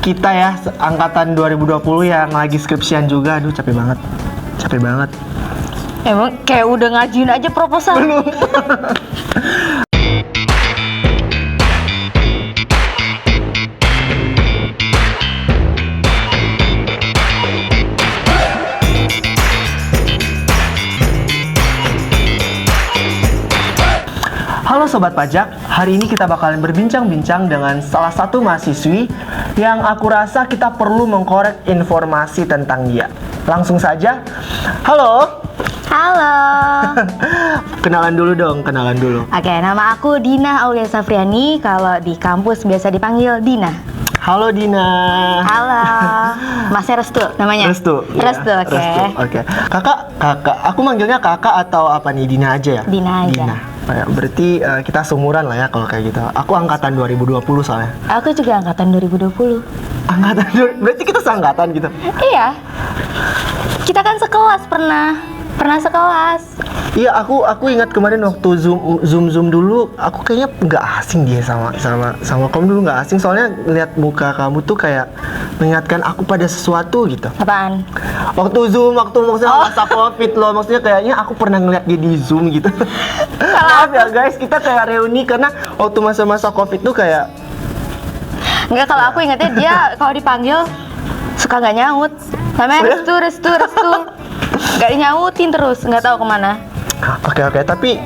kita ya angkatan 2020 yang lagi skripsian juga. Aduh capek banget. Capek banget. Emang kayak udah ngajuin aja proposal. Belum. Halo Sobat Pajak, hari ini kita bakalan berbincang-bincang dengan salah satu mahasiswi yang aku rasa kita perlu mengkorek informasi tentang dia. Langsung saja, halo. Halo. Kenalan dulu dong, kenalan dulu. Oke, nama aku Dina Aulia Safriani. Kalau di kampus biasa dipanggil Dina. Halo Dina. Halo. Masnya Restu namanya? Restu. Iya, Restu, oke. Restu, oke. Kakak. Aku manggilnya kakak atau apa nih? Dina aja ya? Dina aja. Dina. Berarti kita seumuran lah ya kalau kayak gitu. Aku angkatan 2020 soalnya. Aku juga angkatan 2020. Berarti kita seangkatan gitu? Iya. Kita kan sekelas pernah sekelas. Iya, aku ingat kemarin waktu zoom dulu, aku kayaknya nggak asing dia sama kamu dulu, nggak asing soalnya lihat muka kamu tuh kayak mengingatkan aku pada sesuatu gitu. Apaan? Waktu maksudnya masa COVID loh, maksudnya kayaknya aku pernah ngeliat dia di Zoom gitu. Maaf ya guys, kita kayak reuni karena waktu masa-masa COVID tuh kayak Enggak, kalau aku ingatnya dia kalau dipanggil suka nggak nyaut. Namanya Restu. Nggak dinyautin terus, nggak tahu kemana. Oke, tapi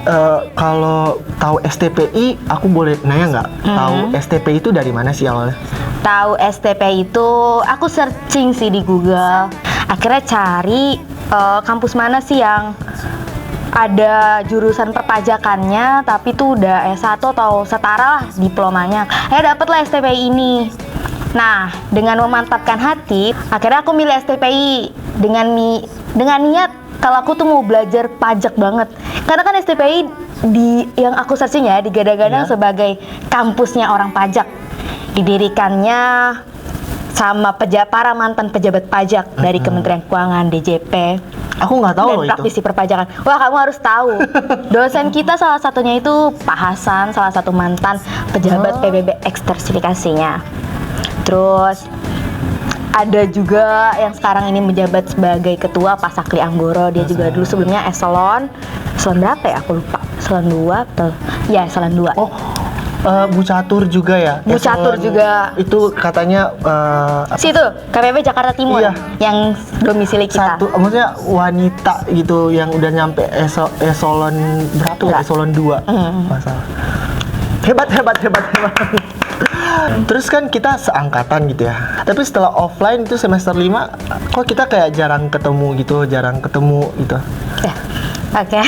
kalau tahu STPI, aku boleh nanya nggak? Tahu STPI itu dari mana sih awalnya? Tahu STPI itu aku searching sih di Google. Akhirnya cari kampus mana sih yang ada jurusan perpajakannya tapi tuh udah S1 atau setara lah diplomanya. Dapatlah STPI ini. Nah, dengan memantapkan hati, akhirnya aku milih STPI dengan niat kalau aku tuh mau belajar pajak banget. Karena kan STPI yang aku searching ya digadang-gadang sebagai kampusnya orang pajak. Didirikannya sama para mantan pejabat pajak dari Kementerian Keuangan, DJP. Aku nggak tahu loh dan praktisi perpajakan. Wah, kamu harus tahu. Dosen kita salah satunya itu Pak Hasan, salah satu mantan pejabat PBB ekstersifikasinya. Terus ada juga yang sekarang ini menjabat sebagai ketua Pak Sakli Anggoro. Dia juga dulu sebelumnya eselon berapa ya? Aku lupa. Eselon 2 atau ya eselon 2. Oh, Bu Catur juga ya? Bu Catur juga. Itu katanya situ KPP Jakarta Timur yang domisili kita. Maksudnya wanita gitu yang udah nyampe eselon berapa ya? Eselon 2. Masalah. Hebat. Terus kan kita seangkatan gitu ya. Tapi setelah offline itu semester 5 kok kita kayak jarang ketemu gitu. Oke.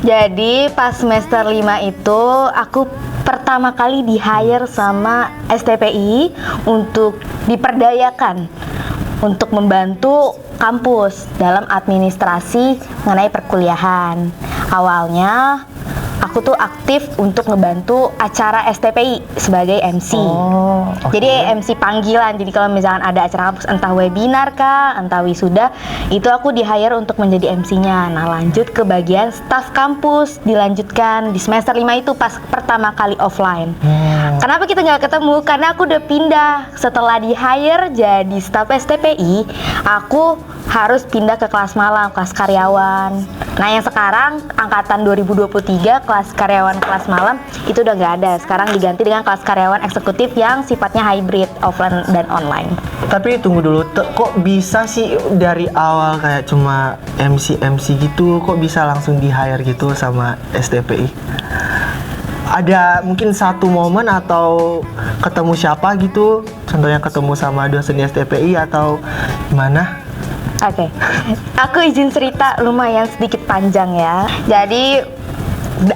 Jadi pas semester 5 itu aku pertama kali di-hire sama STPI untuk diperdayakan untuk membantu kampus dalam administrasi mengenai perkuliahan. Awalnya aku tuh aktif untuk ngebantu acara STPI sebagai MC. Jadi MC panggilan. Jadi kalau misalkan ada acara kampus entah webinar kah, entah wisuda, itu aku di-hire untuk menjadi MC-nya. Nah, lanjut ke bagian staf kampus, dilanjutkan di semester 5 itu pas pertama kali offline. Kenapa kita nggak ketemu? Karena aku udah pindah. Setelah di-hire jadi staf STPI, aku harus pindah ke kelas malam, kelas karyawan. Nah, yang sekarang angkatan 2023 kelas karyawan kelas malam itu udah nggak ada. Sekarang diganti dengan kelas karyawan eksekutif yang sifatnya hybrid, offline dan online. Tapi tunggu dulu, kok bisa sih dari awal kayak cuma MC gitu, kok bisa langsung di-hire gitu sama STPI? Ada mungkin satu momen atau ketemu siapa gitu? Contohnya ketemu sama dosen di STPI atau gimana? Oke. Aku izin cerita lumayan sedikit panjang ya. Jadi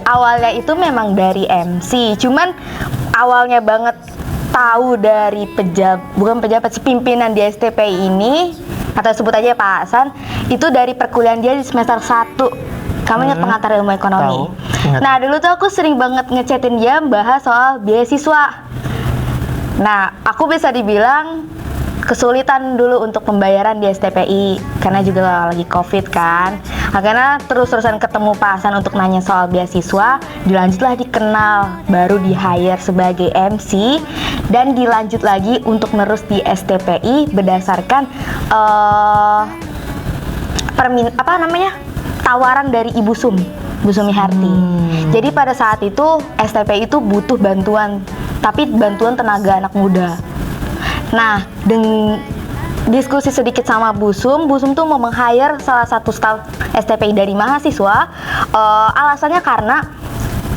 awalnya itu memang dari MC, cuman awalnya banget tahu dari bukan pejabat, pimpinan di STPI ini, atau sebut aja Pak Hasan, itu dari perkuliahan dia di semester 1. Kamu ingat pengantar ilmu ekonomi? Nah, dulu tuh aku sering banget ngechatin dia bahas soal beasiswa. Nah, aku bisa dibilang kesulitan dulu untuk pembayaran di STPI karena juga lagi COVID kan. Akhirnya terus-terusan ketemu Pasan untuk nanya soal beasiswa, dilanjutlah dikenal, baru di hire sebagai MC dan dilanjut lagi untuk nerus di STPI berdasarkan tawaran dari Ibu Sumi Harti. Jadi pada saat itu STPI itu butuh bantuan, tapi bantuan tenaga anak muda. Nah, diskusi sedikit sama Bu Sum tuh mau meng-hire salah satu staf STPI dari mahasiswa. Alasannya karena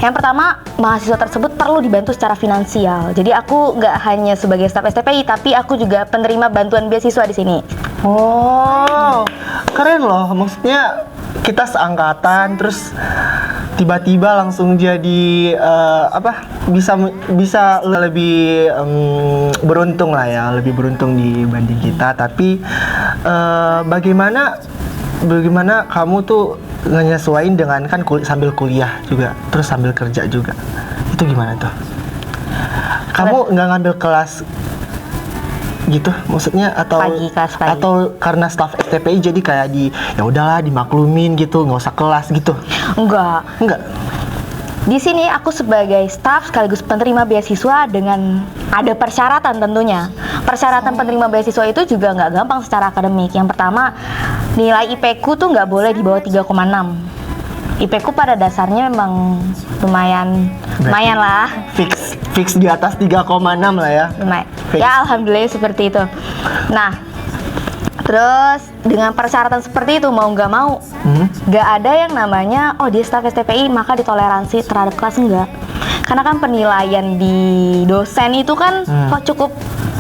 yang pertama, mahasiswa tersebut perlu dibantu secara finansial. Jadi aku nggak hanya sebagai staf STPI, tapi aku juga penerima bantuan beasiswa di sini. Oh, keren loh. Maksudnya kita seangkatan, terus tiba-tiba langsung jadi bisa lebih beruntung lah ya, lebih beruntung dibanding kita. Tapi bagaimana kamu tuh nyesuaiin dengan kan sambil kuliah juga, terus sambil kerja juga, itu gimana tuh? Kamu nggak ngambil kelas gitu maksudnya, atau kelas pagi. Atau karena staff STPI jadi kayak ya udahlah dimaklumin gitu, nggak usah kelas gitu? Enggak. Di sini aku sebagai staf sekaligus penerima beasiswa dengan ada persyaratan tentunya. Persyaratan penerima beasiswa itu juga nggak gampang secara akademik. Yang pertama, nilai IP ku tuh nggak boleh di bawah 3,6. IP ku pada dasarnya memang lumayan lah. Fix di atas 3,6 lah ya. Lumayan. Ya alhamdulillah seperti itu. Nah, terus dengan persyaratan seperti itu mau nggak mau, nggak ada yang namanya dia staf STPI maka ditoleransi terhadap kelas, enggak. Karena kan penilaian di dosen itu kan cukup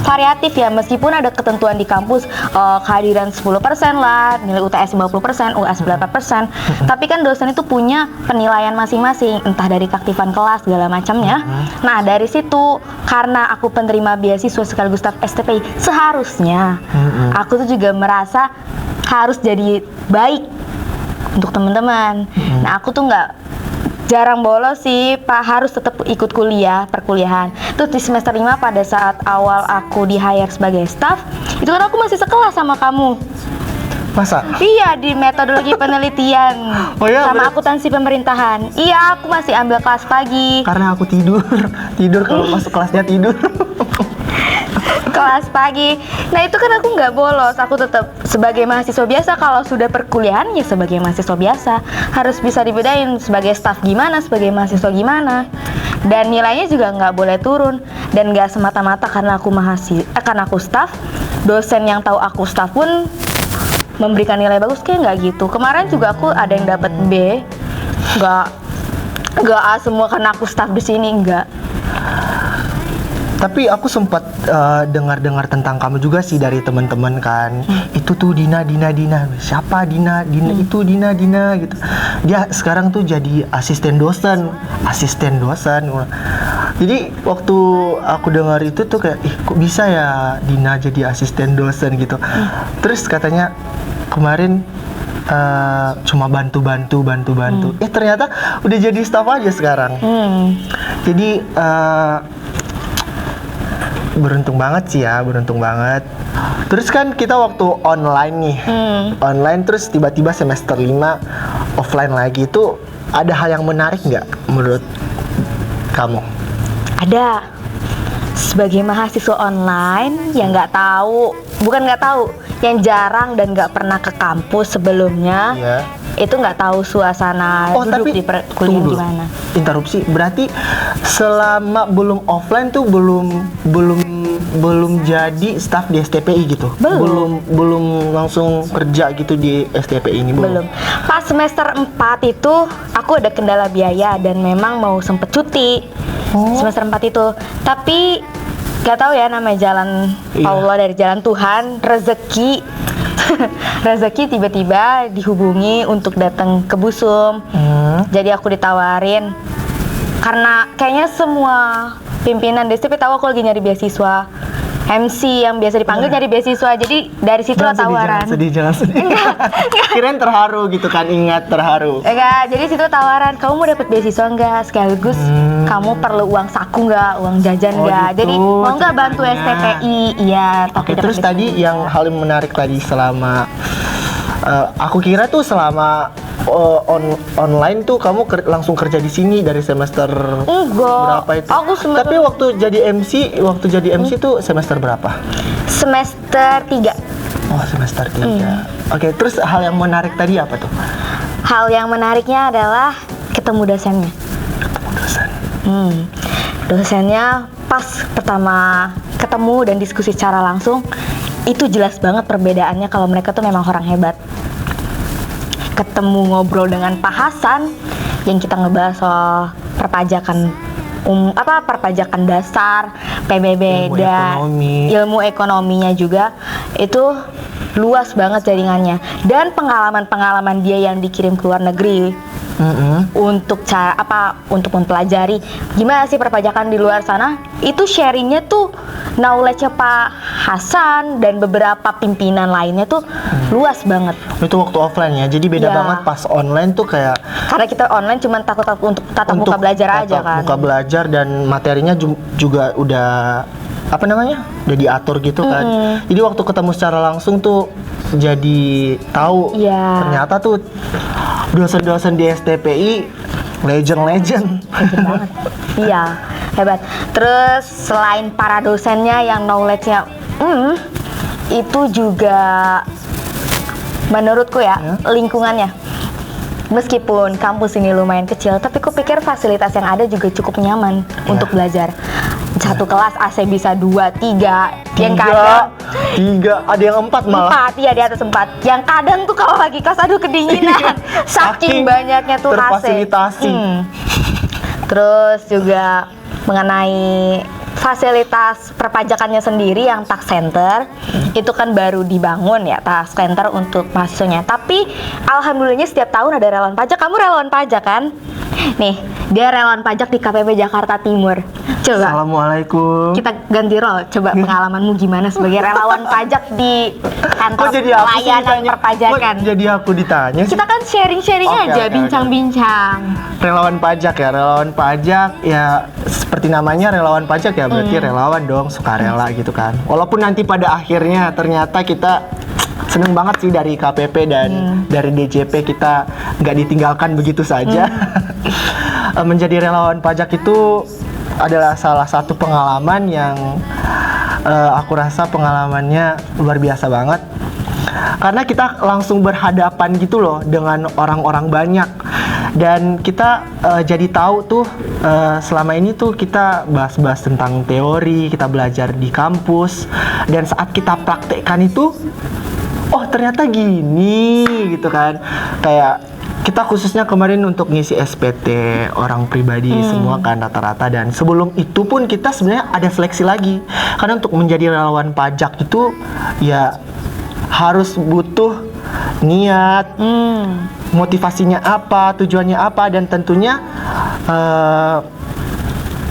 variatif ya, meskipun ada ketentuan di kampus kehadiran 10% lah, nilai UTS 50%, US 8%, tapi kan dosen itu punya penilaian masing-masing, entah dari keaktifan kelas segala macamnya. Nah, dari situ karena aku penerima beasiswa sekaligus staf STPI, seharusnya aku tuh juga merasa harus jadi baik untuk teman-teman. Nah, aku tuh jarang bolos sih, Pak, harus tetap ikut perkuliahan. Terus di semester 5 pada saat awal aku di-hire sebagai staff, itu kan aku masih sekelas sama kamu. Masa? Iya, di metodologi penelitian sama akuntansi pemerintahan. Iya, aku masih ambil kelas pagi. Karena aku tidur kalau masuk kelasnya tidur. Kelas pagi. Nah, itu kan aku nggak bolos. Aku tetap sebagai mahasiswa biasa. Kalau sudah perkuliahan ya sebagai mahasiswa biasa. Harus bisa dibedain sebagai staff gimana, sebagai mahasiswa gimana. Dan nilainya juga nggak boleh turun. Dan nggak semata-mata karena aku staff, dosen yang tahu aku staff pun memberikan nilai bagus, kayak nggak gitu. Kemarin juga aku ada yang dapat B. Nggak A semua karena aku staff di sini, nggak. Tapi aku sempat dengar tentang kamu juga sih dari teman-teman kan. Itu tuh Dina. Siapa Dina itu Dina gitu. Dia sekarang tuh jadi asisten dosen. Jadi waktu aku dengar itu tuh kayak, kok bisa ya Dina jadi asisten dosen gitu. Terus katanya kemarin cuma bantu. Ternyata udah jadi staff aja sekarang. Jadi beruntung banget. Terus kan kita waktu online nih, online terus tiba-tiba semester 5 offline lagi, itu ada hal yang menarik nggak menurut kamu? Ada. Sebagai mahasiswa online yang yang jarang dan nggak pernah ke kampus sebelumnya, itu nggak tahu suasana duduk di perkuliahan gimana. Interupsi, berarti selama belum offline tuh belum jadi staff di STPI gitu? Belum langsung kerja gitu di STPI ini? Belum. Pas semester 4 itu aku ada kendala biaya dan memang mau sempet cuti semester 4 itu, tapi gak tahu ya, namanya jalan Allah dari jalan Tuhan, rezeki tiba-tiba dihubungi untuk datang ke Busum. Jadi aku ditawarin karena kayaknya semua pimpinan DSTP tahu aku lagi nyari beasiswa. MC yang biasa dipanggil nyari beasiswa. Jadi dari situ lah tawaran. Jangan sedih. Kirain terharu gitu kan, ingat terharu. Enggak, jadi situ tawaran, kamu mau dapat beasiswa enggak? Sekaligus kamu perlu uang saku enggak? Uang jajan enggak? Gitu, Jadi mau enggak bantu ceritanya. STPI? Iya, Oke, dapat terus beasiswa tadi juga. yang hal yang menarik tadi selama aku kira tuh selama online tuh kamu langsung kerja di sini dari semester Enggak. berapa itu? Aku semester Tapi waktu jadi MC tuh semester berapa? semester 3. Oh, semester 3. Oke, terus hal yang menarik tadi apa tuh? Hal yang menariknya adalah ketemu dosennya. Ketemu dosen. Dosennya pas pertama ketemu dan diskusi secara langsung, itu jelas banget perbedaannya kalau mereka tuh memang orang hebat. Ketemu ngobrol dengan Pak Hasan yang kita ngebahas soal perpajakan perpajakan dasar, PBB Ilmu dan ekonomi. ilmu ekonominya juga itu luas banget jaringannya, dan pengalaman-pengalaman dia yang dikirim ke luar negeri untuk untuk mempelajari gimana sih perpajakan di luar sana, itu sharingnya tuh knowledge-nya Pak Hasan dan beberapa pimpinan lainnya tuh luas banget. Itu waktu offline ya, jadi beda Iya. banget pas online tuh kayak Karena kita online cuman takut untuk tatap muka belajar aja kan. muka belajar dan materinya juga udah apa namanya udah diatur gitu kan. Jadi waktu ketemu secara langsung tuh jadi tahu Iya. ternyata tuh dosen-dosen di STPI legend. Banget. Iya, hebat. Terus selain para dosennya yang knowledge-nya itu juga menurutku ya lingkungannya. Meskipun kampus ini lumayan kecil, tapi ku pikir fasilitas yang ada juga cukup nyaman untuk belajar. Satu kelas AC bisa 2, 3, yang kadang 3, ada yang 4 malah. 4, iya di atas 4. Yang kadang tuh kalau lagi kelas aduh kedinginan. Saking banyaknya tuh AC. terfasilitasi. Terus juga mengenai fasilitas perpajakannya sendiri yang tax center itu kan baru dibangun ya, tax center untuk mahasiswanya. Tapi alhamdulillahnya setiap tahun ada relawan pajak. Kamu relawan pajak kan? Nih, dia relawan pajak di KPP Jakarta Timur. Coba Assalamualaikum. kita ganti role. Coba pengalamanmu gimana sebagai relawan pajak di kantor Kok jadi aku sih pelayanan ditanya? perpajakan? Kok jadi aku ditanya sih? Kita kan sharing-sharing Oke, aja, oke, bincang-bincang. Relawan pajak ya, relawan pajak ya seperti namanya relawan pajak ya, berarti relawan dong, sukarela gitu kan. Walaupun nanti pada akhirnya ternyata kita seneng banget sih dari KPP dan dari DJP kita nggak ditinggalkan begitu saja. Menjadi relawan pajak itu adalah salah satu pengalaman yang aku rasa pengalamannya luar biasa banget. Karena kita langsung berhadapan gitu loh dengan orang-orang banyak. Dan kita jadi tahu tuh selama ini tuh kita bahas-bahas tentang teori, kita belajar di kampus, dan saat kita praktekkan itu, oh ternyata gini gitu kan. Kayak kita khususnya kemarin untuk ngisi SPT orang pribadi semua kan rata-rata, dan sebelum itu pun kita sebenarnya ada seleksi lagi. Karena untuk menjadi relawan pajak itu ya harus butuh niat, motivasinya apa, tujuannya apa, dan tentunya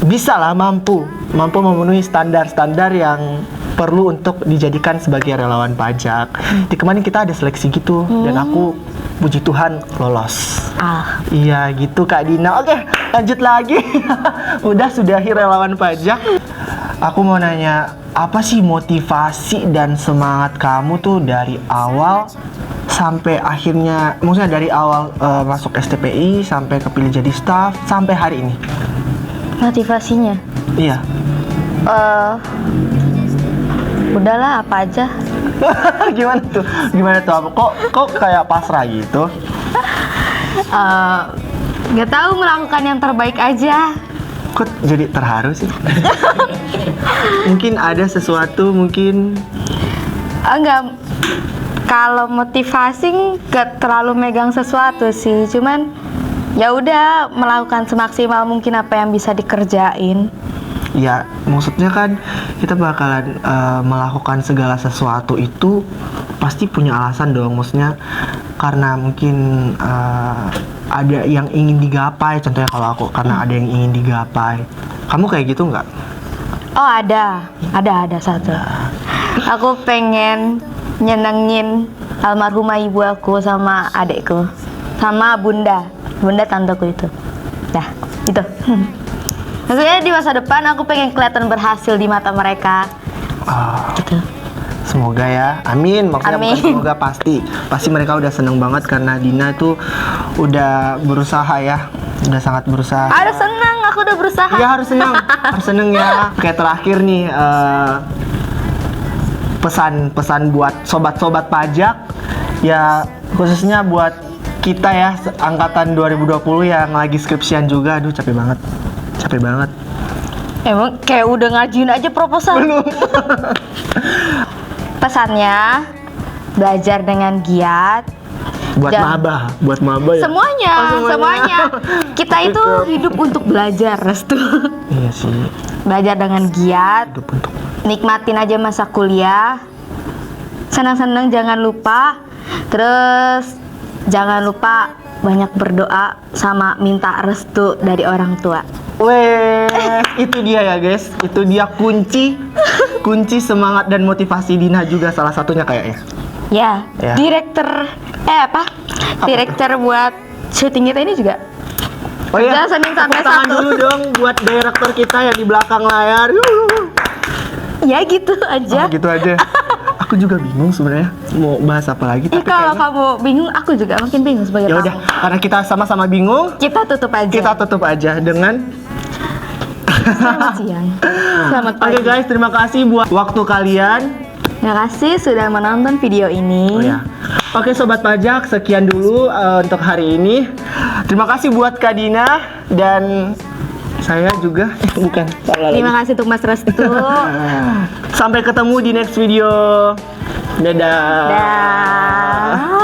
bisa lah mampu memenuhi standar-standar yang perlu untuk dijadikan sebagai relawan pajak. Di kemarin kita ada seleksi gitu dan aku puji Tuhan lolos. Iya gitu Kak Dina. Oke, lanjut lagi. Udah sudahi relawan pajak. Aku mau nanya, apa sih motivasi dan semangat kamu tuh dari awal sampai akhirnya, maksudnya dari awal masuk STPI sampai kepilih jadi staff sampai hari ini? Motivasinya? Iya. Udahlah apa aja. Gimana tuh? Gimana tuh? Kok kayak pasrah gitu? Nggak tahu, melakukan yang terbaik aja. Kok jadi terharu sih? Mungkin ada sesuatu, mungkin Enggak. Kalau motivasi nggak terlalu megang sesuatu sih, cuman ya udah melakukan semaksimal mungkin apa yang bisa dikerjain. ya maksudnya kan kita bakalan melakukan segala sesuatu itu pasti punya alasan dong. Maksudnya karena mungkin ada yang ingin digapai, contohnya kalau aku karena ada yang ingin digapai. Kamu kayak gitu nggak? Oh ada satu. Aku pengen nyenengin almarhumah ibu aku sama adekku, sama bunda tanteku itu. Nah itu. Maksudnya di masa depan aku pengen kelihatan berhasil di mata mereka. Gitu. Semoga ya, amin. Maksudnya Amin. bukan semoga, pasti mereka udah seneng banget karena Dina tuh udah berusaha ya, udah sangat berusaha. Harus senang, aku udah berusaha. Iya harus seneng ya. Kayak terakhir nih pesan buat sobat-sobat pajak ya, khususnya buat kita ya angkatan 2020 yang lagi skripsian juga. Aduh capek banget. Emang kayak udah ngajuin aja proposal. Belum. Pesannya belajar dengan giat. buat maba ya. Semuanya. Kita itu hidup untuk belajar, Restu. Iya sih. Belajar dengan giat. Hidup untuk Nikmatin aja masa kuliah. Senang-senang jangan lupa. Terus jangan lupa banyak berdoa sama minta restu dari orang tua. Weh, itu dia ya guys. Itu dia kunci semangat dan motivasi Dina juga salah satunya kayaknya. Ya. Direktur Direktur buat syuting kita ini juga. Oh iya, Jangan Senin sampai tepuk tangan Sabtu. dulu dong buat direktur kita yang di belakang layar. Ya gitu aja. Gitu aja. Aku juga bingung sebenarnya mau bahas apa lagi. Kalau kayaknya- kamu bingung, aku juga makin bingung sebagai Ya tamu. udah, karena kita sama-sama bingung, Kita tutup aja. kita tutup aja dengan Selamat siang. Selamat Oke pagi. guys, terima kasih buat waktu kalian. Terima kasih sudah menonton video ini. Oh ya. Oke sobat pajak, sekian dulu untuk hari ini. Terima kasih buat Kak Dina dan saya juga bukan. salah lagi. Terima kasih untuk Mas Restu. Sampai ketemu di next video. Dadah. Dah.